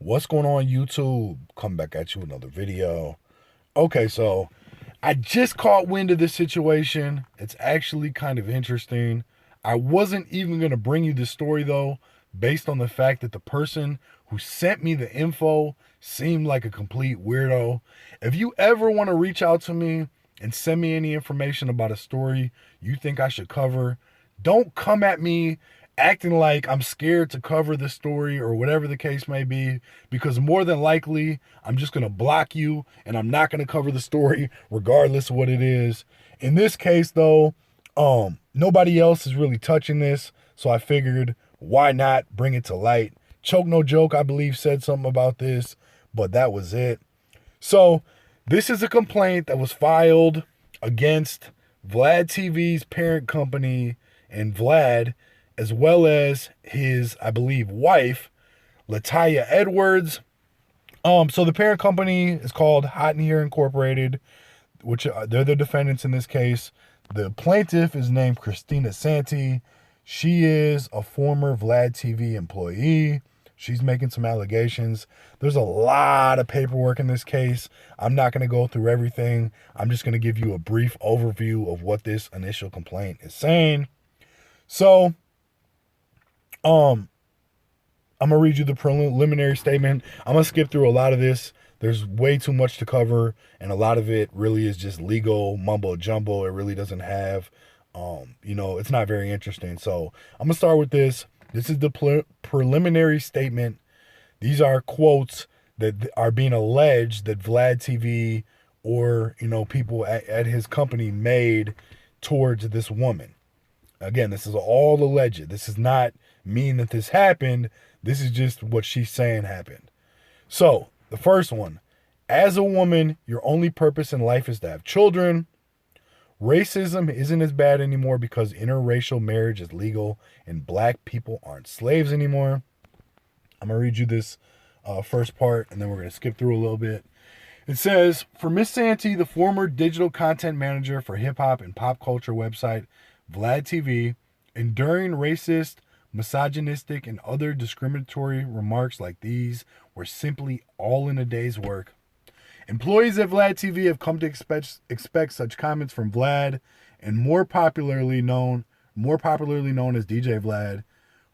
What's going on, YouTube? Come back at you with another video. Okay, so I just caught wind of this situation. It's actually kind of interesting. I wasn't even going to bring you this story, though, based on the fact that the person who sent me the info seemed like a complete weirdo. If you ever want to reach out to me and send me any information about a story you think I should cover, don't come at me acting like I'm scared to cover the story or whatever the case may be, because more than likely I'm just going to block you and I'm not going to cover the story regardless of what it is. In this case, though, nobody else is really touching this, so I figured why not bring it to light. Choke No Joke, I believe, said something about this, but that was it. So this is a complaint that was filed against VLADTV's parent company and Vlad, as well as his, I believe, wife, Lataya Edwards. So the parent company is called Hot in Here Incorporated, which they're the defendants in this case. The plaintiff is named Christina Santi. She is a former Vlad TV employee. She's making some allegations. There's a lot of paperwork in this case. I'm not going to go through everything. I'm just going to give you a brief overview of what this initial complaint is saying. So, I'm going to read you the preliminary statement. I'm going to skip through a lot of this. There's way too much to cover, and a lot of it really is just legal mumbo jumbo. It really doesn't have, it's not very interesting. So I'm going to start with this. This is the preliminary statement. These are quotes that are being alleged that Vlad TV or, people at his company made towards this woman. Again, this is all alleged. This does not mean that this happened. This is just what she's saying happened. So, the first one. As a woman, your only purpose in life is to have children. Racism isn't as bad anymore because interracial marriage is legal and black people aren't slaves anymore. I'm going to read you this first part, and then we're going to skip through a little bit. It says, for Miss Santi, the former digital content manager for hip-hop and pop culture website Vlad TV, enduring racist, misogynistic, and other discriminatory remarks like these were simply all in a day's work. Employees at Vlad TV have come to expect such comments from Vlad, and more popularly known as DJ Vlad,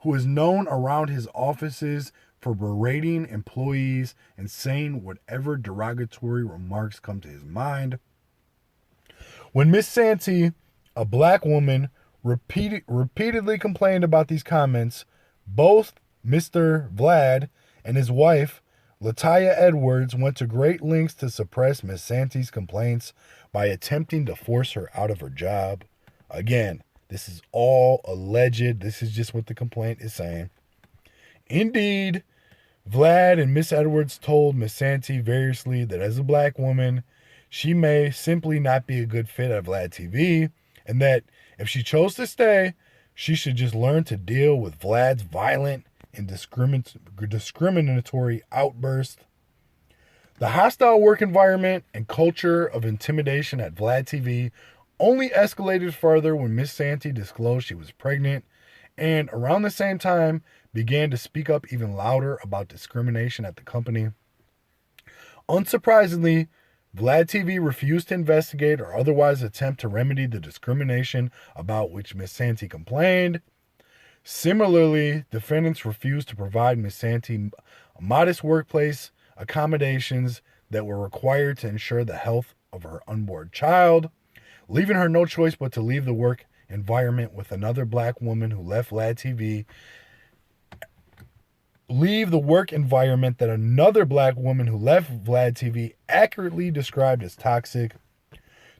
who is known around his offices for berating employees and saying whatever derogatory remarks come to his mind. When Miss Santi, a black woman, repeatedly complained about these comments, both Mr. Vlad and his wife, Lataya Edwards, went to great lengths to suppress Miss Santi's complaints by attempting to force her out of her job. Again, this is all alleged. This is just what the complaint is saying. Indeed, Vlad and Miss Edwards told Miss Santi variously that as a black woman, she may simply not be a good fit at Vlad TV, and that if she chose to stay, she should just learn to deal with Vlad's violent and discriminatory outbursts. The hostile work environment and culture of intimidation at Vlad TV only escalated further when Miss Santi disclosed she was pregnant, and around the same time began to speak up even louder about discrimination at the company. Unsurprisingly, Vlad TV refused to investigate or otherwise attempt to remedy the discrimination about which Miss Santi complained. Similarly, defendants refused to provide Miss Santi modest workplace accommodations that were required to ensure the health of her unborn child, leaving her no choice but to leave the work environment with another black woman who left Vlad TV. Leave the work environment that another black woman who left Vlad TV accurately described as toxic.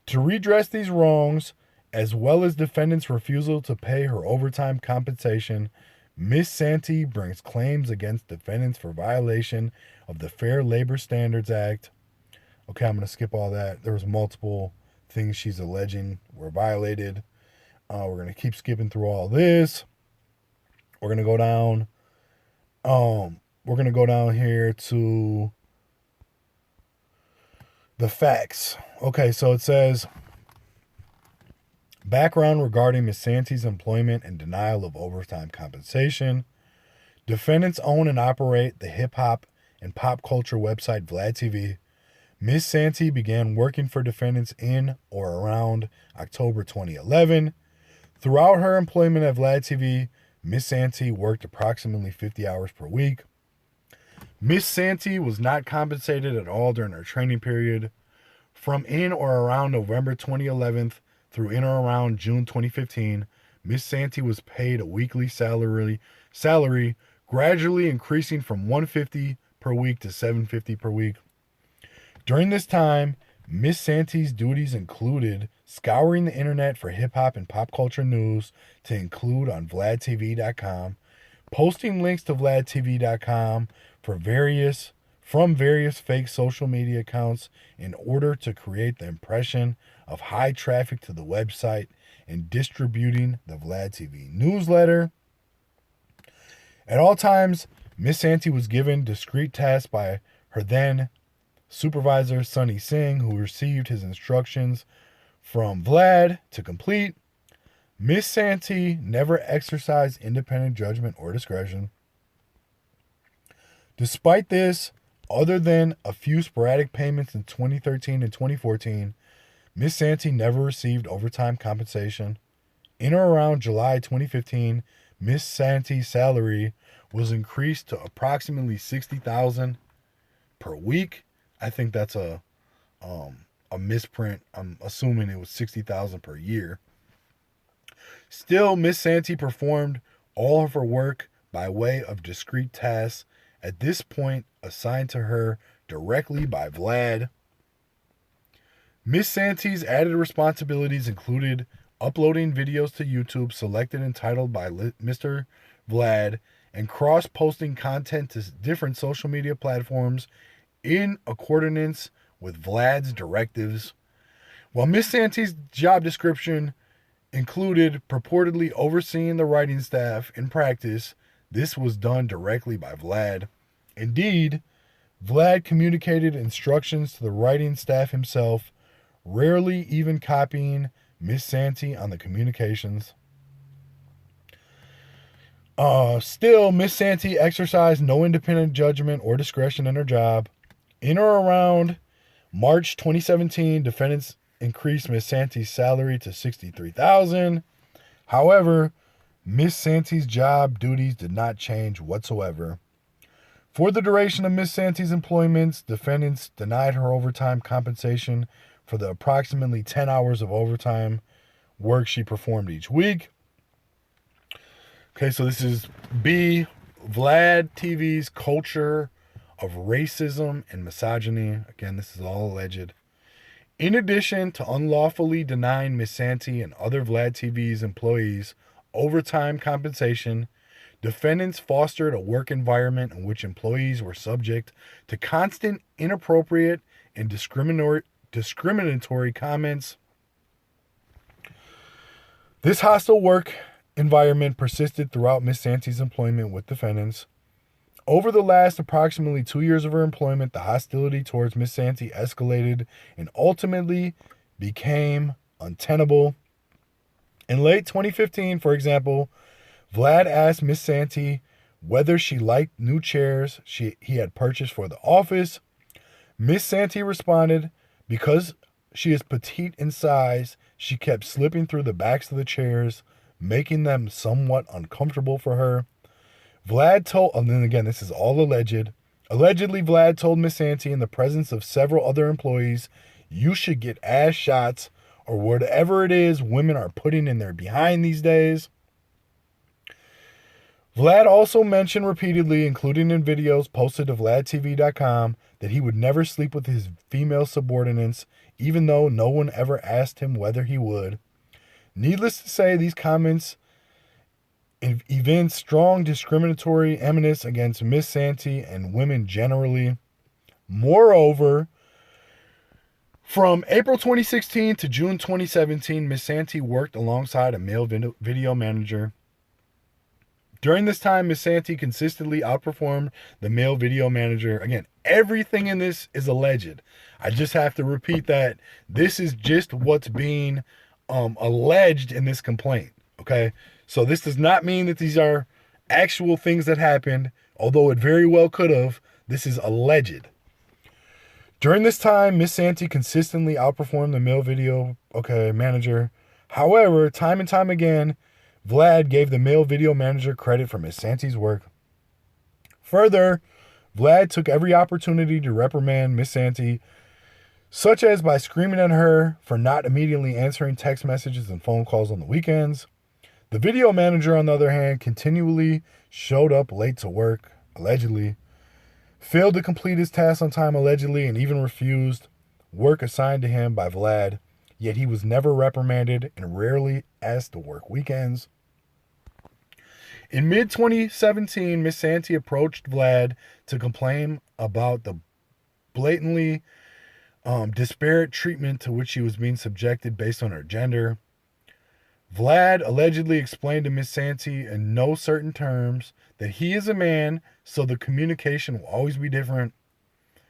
To redress these wrongs, as well as defendants' refusal to pay her overtime compensation, Miss Santi brings claims against defendants for violation of the Fair Labor Standards Act. Okay, I'm going to skip all that. There was multiple things she's alleging were violated. We're going to keep skipping through all this. We're going to go down. We're going to go down here to the facts. Okay, so it says, background regarding Ms. Santi's employment and denial of overtime compensation. Defendants own and operate the hip-hop and pop culture website VLADTV, Ms. Santee began working for defendants in or around October 2011. Throughout her employment at VLADTV, Ms. Santee worked approximately 50 hours per week. Ms. Santee was not compensated at all during her training period. From in or around November 2011 through in or around June 2015, Ms. Santee was paid a weekly salary, gradually increasing from $150 per week to $750 per week. During this time, Ms. Santee's duties included scouring the internet for hip-hop and pop culture news to include on VLADTV.com, posting links to VLADTV.com from various fake social media accounts in order to create the impression of high traffic to the website, and distributing the VLADTV newsletter. At all times, Ms. Santee was given discrete tasks by her then supervisor, Sunny Singh, who received his instructions from Vlad to complete. Ms. Santee never exercised independent judgment or discretion. Despite this, other than a few sporadic payments in 2013 and 2014, Ms. Santee never received overtime compensation. In or around July 2015, Ms. Santee's salary was increased to approximately $60,000 per week. I think that's a misprint. I'm assuming it was $60,000 per year. Still, Ms. Santee performed all of her work by way of discrete tasks, at this point assigned to her directly by Vlad. Ms. Santee's added responsibilities included uploading videos to YouTube selected and titled by Mr. Vlad, and cross-posting content to different social media platforms in accordance with Vlad's directives. While Ms. Santee's job description included purportedly overseeing the writing staff in practice, this was done directly by Vlad. Indeed, Vlad communicated instructions to the writing staff himself, rarely even copying Ms. Santee on the communications. Still, Ms. Santee exercised no independent judgment or discretion in her job. In or around March 2017, defendants increased Ms. Santee's salary to $63,000. However, Ms. Santee's job duties did not change whatsoever. For the duration of Ms. Santee's employment, defendants denied her overtime compensation for the approximately 10 hours of overtime work she performed each week. Okay, so this is B, Vlad TV's culture of racism and misogyny. Again, this is all alleged. In addition to unlawfully denying Ms. Santee and other Vlad TV's employees overtime compensation, defendants fostered a work environment in which employees were subject to constant inappropriate and discriminatory comments. This hostile work environment persisted throughout Ms. Santee's employment with defendants. Over the last approximately 2 years of her employment, the hostility towards Ms. Santee escalated and ultimately became untenable. In late 2015, for example, Vlad asked Ms. Santee whether she liked new chairs he had purchased for the office. Ms. Santee responded, because she is petite in size, she kept slipping through the backs of the chairs, making them somewhat uncomfortable for her. Vlad told, and then again, this is all alleged. Allegedly, Vlad told Ms. Santee in the presence of several other employees, "You should get ass shots," or whatever it is women are putting in their behind these days. Vlad also mentioned repeatedly, including in videos posted to VLADTV.com, that he would never sleep with his female subordinates, even though no one ever asked him whether he would. Needless to say, these comments evince strong discriminatory animus against Ms. Santee and women generally. Moreover, from April 2016 to June 2017, Ms. Santee worked alongside a male video manager. During this time, Ms. Santee consistently outperformed the male video manager. Again, everything in this is alleged. I just have to repeat that this is just what's being alleged in this complaint. Okay, so this does not mean that these are actual things that happened, although it very well could have. This is alleged. During this time, Miss Santee consistently outperformed the male video manager. However, time and time again, Vlad gave the male video manager credit for Miss Santee's work. Further, Vlad took every opportunity to reprimand Miss Santee, such as by screaming at her for not immediately answering text messages and phone calls on the weekends. The video manager, on the other hand, continually showed up late to work, allegedly, failed to complete his tasks on time, allegedly, and even refused work assigned to him by Vlad, yet he was never reprimanded and rarely asked to work weekends. In mid-2017, Miss Santee approached Vlad to complain about the blatantly disparate treatment to which she was being subjected based on her gender. Vlad allegedly explained to Miss Santee in no certain terms that he is a man, so the communication will always be different.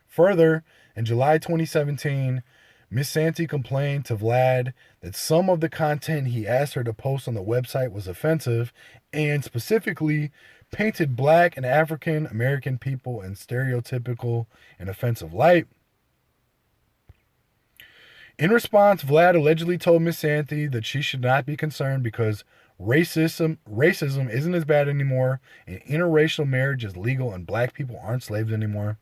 Further, in July 2017, Miss Santee complained to Vlad that some of the content he asked her to post on the website was offensive and specifically painted Black and African American people in stereotypical and offensive light. In response, Vlad allegedly told Miss Santee that she should not be concerned because racism isn't as bad anymore and interracial marriage is legal and Black people aren't slaves anymore.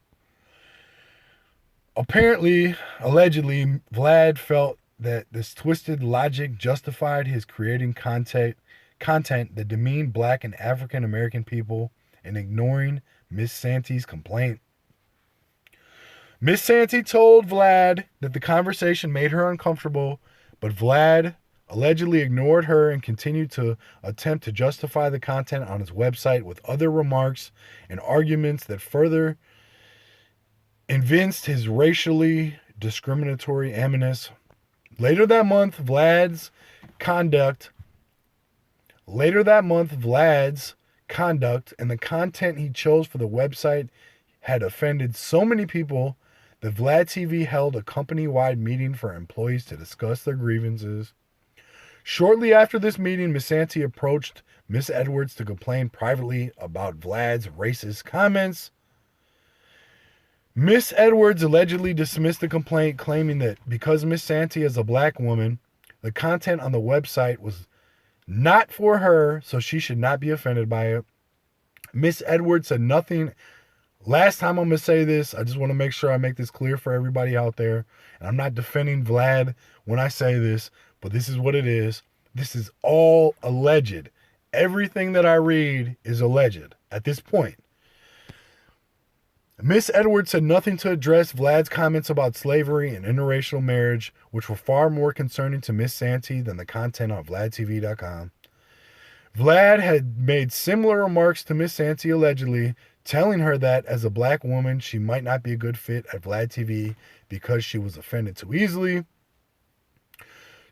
Apparently, allegedly, Vlad felt that this twisted logic justified his creating content that demeaned Black and African American people and ignoring Miss Santee's complaint. Miss Santee told Vlad that the conversation made her uncomfortable, but Vlad allegedly ignored her and continued to attempt to justify the content on his website with other remarks and arguments that further evinced his racially discriminatory animus. Later that month, Vlad's conduct and the content he chose for the website had offended so many people that VLADTV held a company-wide meeting for employees to discuss their grievances. Shortly after this meeting, Miss Santee approached Miss Edwards to complain privately about Vlad's racist comments. Miss Edwards allegedly dismissed the complaint, claiming that because Miss Santee is a Black woman, the content on the website was not for her, so she should not be offended by it. Miss Edwards said nothing. Last time I'm going to say this, I just want to make sure I make this clear for everybody out there. And I'm not defending Vlad when I say this, but this is what it is. This is all alleged. Everything that I read is alleged at this point. Miss Edwards said nothing to address Vlad's comments about slavery and interracial marriage, which were far more concerning to Miss Santee than the content on VLADTV.com. Vlad had made similar remarks to Miss Santee allegedly, telling her that as a Black woman, she might not be a good fit at VLADTV because she was offended too easily.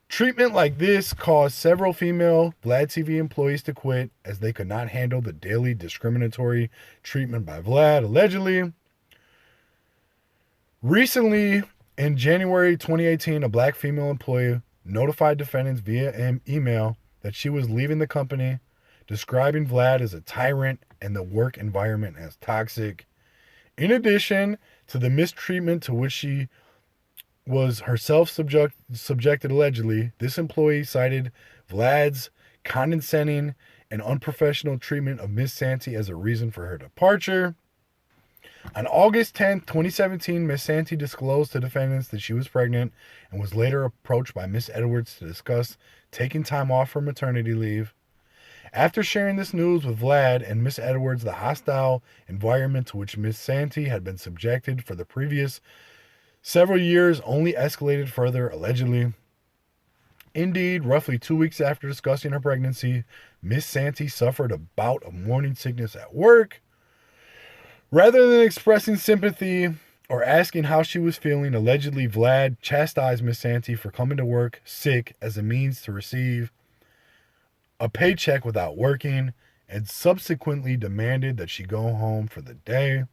Treatment like this caused several female VLADTV employees to quit as they could not handle the daily discriminatory treatment by Vlad, allegedly. Recently, in January 2018, a Black female employee notified defendants via email that she was leaving the company, describing Vlad as a tyrant and the work environment as toxic. In addition to the mistreatment to which she was herself subjected allegedly, this employee cited Vlad's condescending and unprofessional treatment of Miss Santee as a reason for her departure. On August 10, 2017, Miss Santee disclosed to defendants that she was pregnant and was later approached by Miss Edwards to discuss taking time off for maternity leave. After sharing this news with Vlad and Miss Edwards, the hostile environment to which Miss Santee had been subjected for the previous several years only escalated further, allegedly. Indeed, roughly 2 weeks after discussing her pregnancy, Miss Santee suffered a bout of morning sickness at work. Rather than expressing sympathy or asking how she was feeling, allegedly Vlad chastised Miss Santee for coming to work sick as a means to receive a paycheck without working, and subsequently demanded that she go home for the day.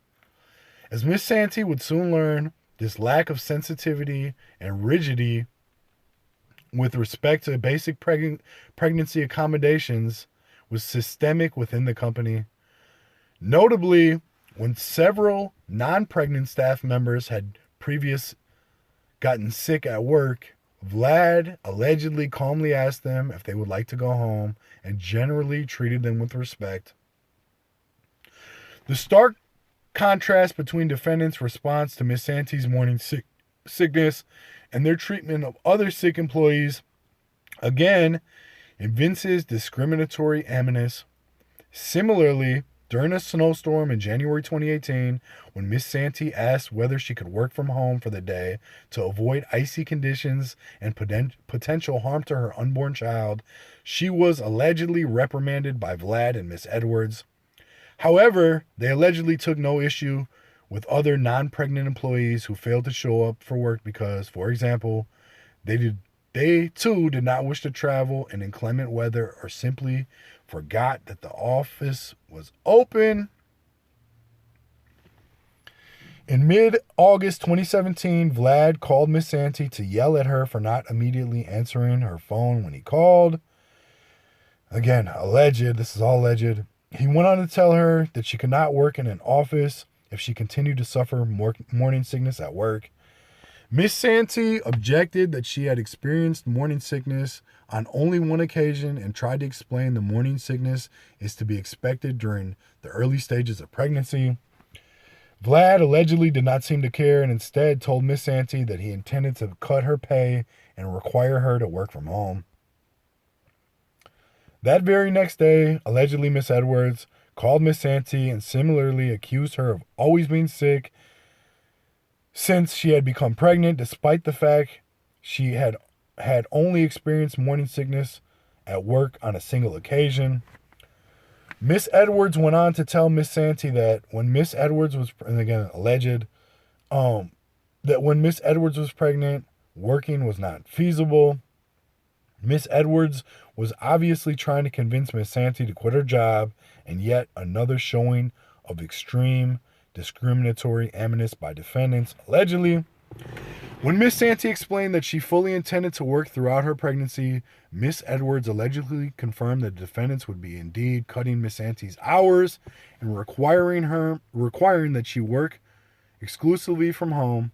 As Miss Santee would soon learn, this lack of sensitivity and rigidity with respect to basic pregnancy accommodations was systemic within the company. Notably, When several non-pregnant staff members had previously gotten sick at work, Vlad allegedly calmly asked them if they would like to go home and generally treated them with respect. The stark contrast between defendants' response to Miss Santee's morning sickness and their treatment of other sick employees again evinces discriminatory animus. Similarly, during a snowstorm in January 2018, when Miss Santee asked whether she could work from home for the day to avoid icy conditions and potential harm to her unborn child, she was allegedly reprimanded by Vlad and Miss Edwards. However, they allegedly took no issue with other non-pregnant employees who failed to show up for work because, for example, they too did not wish to travel in inclement weather or simply forgot that the office was open. In mid-August 2017, Vlad called Miss Santee to yell at her for not immediately answering her phone when he called. Again, alleged. This is all alleged. He went on to tell her that she could not work in an office if she continued to suffer morning sickness at work. Miss Santee objected that she had experienced morning sickness on only one occasion and tried to explain the morning sickness is to be expected during the early stages of pregnancy. Vlad allegedly did not seem to care and instead told Miss Santee that he intended to cut her pay and require her to work from home. That very next day, allegedly Miss Edwards called Miss Santee and similarly accused her of always being sick since she had become pregnant, despite the fact she had only experienced morning sickness at work on a single occasion. Miss Edwards went on to tell Miss Santee that when Miss Edwards was, and again alleged, that when Miss Edwards was pregnant, working was not feasible. Miss Edwards was obviously trying to convince Miss Santee to quit her job, and yet another showing of extreme discriminatory animus by defendants. Allegedly, when Miss Santee explained that she fully intended to work throughout her pregnancy, Miss Edwards allegedly confirmed that the defendants would be indeed cutting Miss Santee's hours and requiring that she work exclusively from home.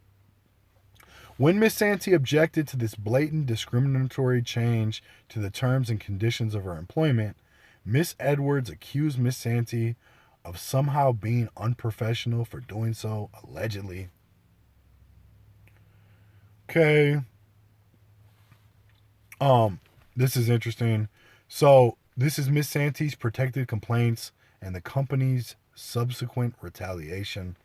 When Miss Santee objected to this blatant discriminatory change to the terms and conditions of her employment, Miss Edwards accused Miss Santee of somehow being unprofessional for doing so, allegedly. Okay. This is interesting. So, this is Miss Santee's protected complaints and the company's subsequent retaliation.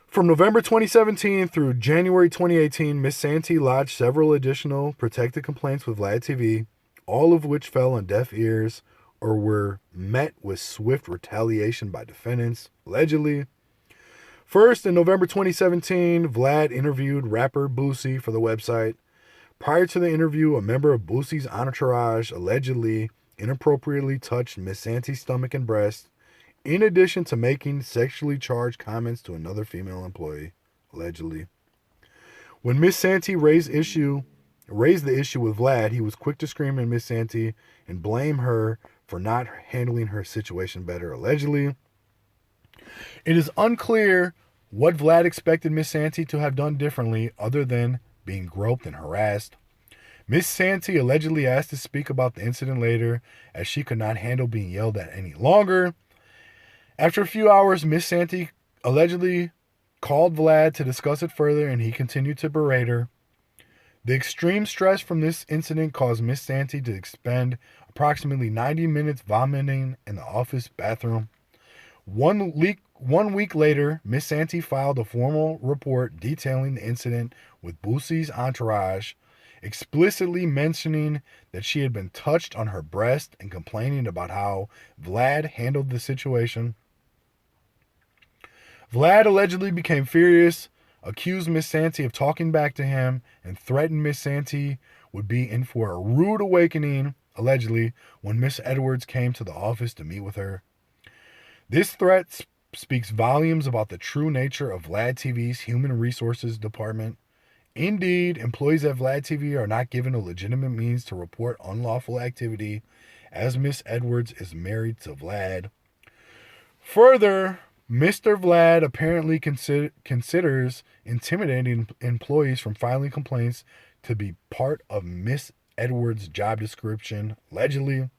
From November 2017 through January 2018, Miss Santee lodged several additional protected complaints with VLADTV, all of which fell on deaf ears or were met with swift retaliation by defendants, allegedly. First, in November 2017, Vlad interviewed rapper Boosie for the website. Prior to the interview, a member of Boosie's entourage allegedly inappropriately touched Miss Santee's stomach and breast, in addition to making sexually charged comments to another female employee, allegedly. When Miss Santee raised the issue with Vlad, he was quick to scream at Miss Santee and blame her for not handling her situation better, allegedly. It is unclear what Vlad expected Miss Santee to have done differently other than being groped and harassed. Miss Santee allegedly asked to speak about the incident later, as she could not handle being yelled at any longer. After a few hours, Miss Santee allegedly called Vlad to discuss it further, and he continued to berate her. The extreme stress from this incident caused Miss Santee to expend approximately 90 minutes vomiting in the office bathroom. 1 week later, Miss Santee filed a formal report detailing the incident with Boosie's entourage, explicitly mentioning that she had been touched on her breast and complaining about how Vlad handled the situation. Vlad allegedly became furious, accused Miss Santee of talking back to him, and threatened Miss Santee would be in for a rude awakening, allegedly, when Miss Edwards came to the office to meet with her. This threat speaks volumes about the true nature of VLADTV's Human Resources Department. Indeed, employees at VLADTV are not given a legitimate means to report unlawful activity, as Miss Edwards is married to Vlad. Further, Mr. Vlad apparently considers intimidating employees from filing complaints to be part of Miss Edwards' job description, allegedly.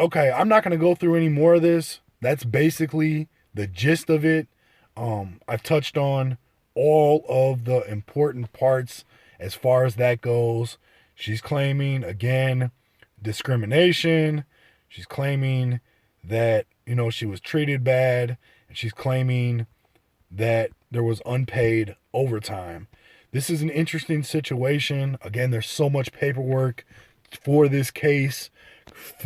Okay, I'm not going to go through any more of this. That's basically the gist of it. I've touched on all of the important parts as far as that goes. She's claiming, again, discrimination. She's claiming that, she was treated bad. And she's claiming that there was unpaid overtime. This is an interesting situation. Again, there's so much paperwork for this case.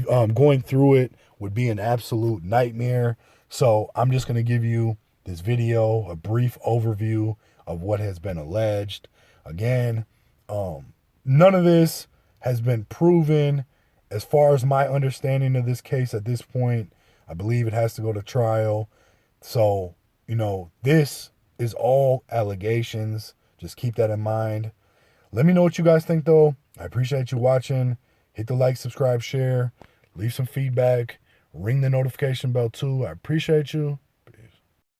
Going through it would be an absolute nightmare. So I'm just going to give you this video, a brief overview of what has been alleged. Again, none of this has been proven. As far as my understanding of this case at this point, I believe it has to go to trial. So, this is all allegations. Just keep that in mind. Let me know what you guys think, though. I appreciate you watching. Hit the like, subscribe, share. Leave some feedback. Ring the notification bell, too. I appreciate you.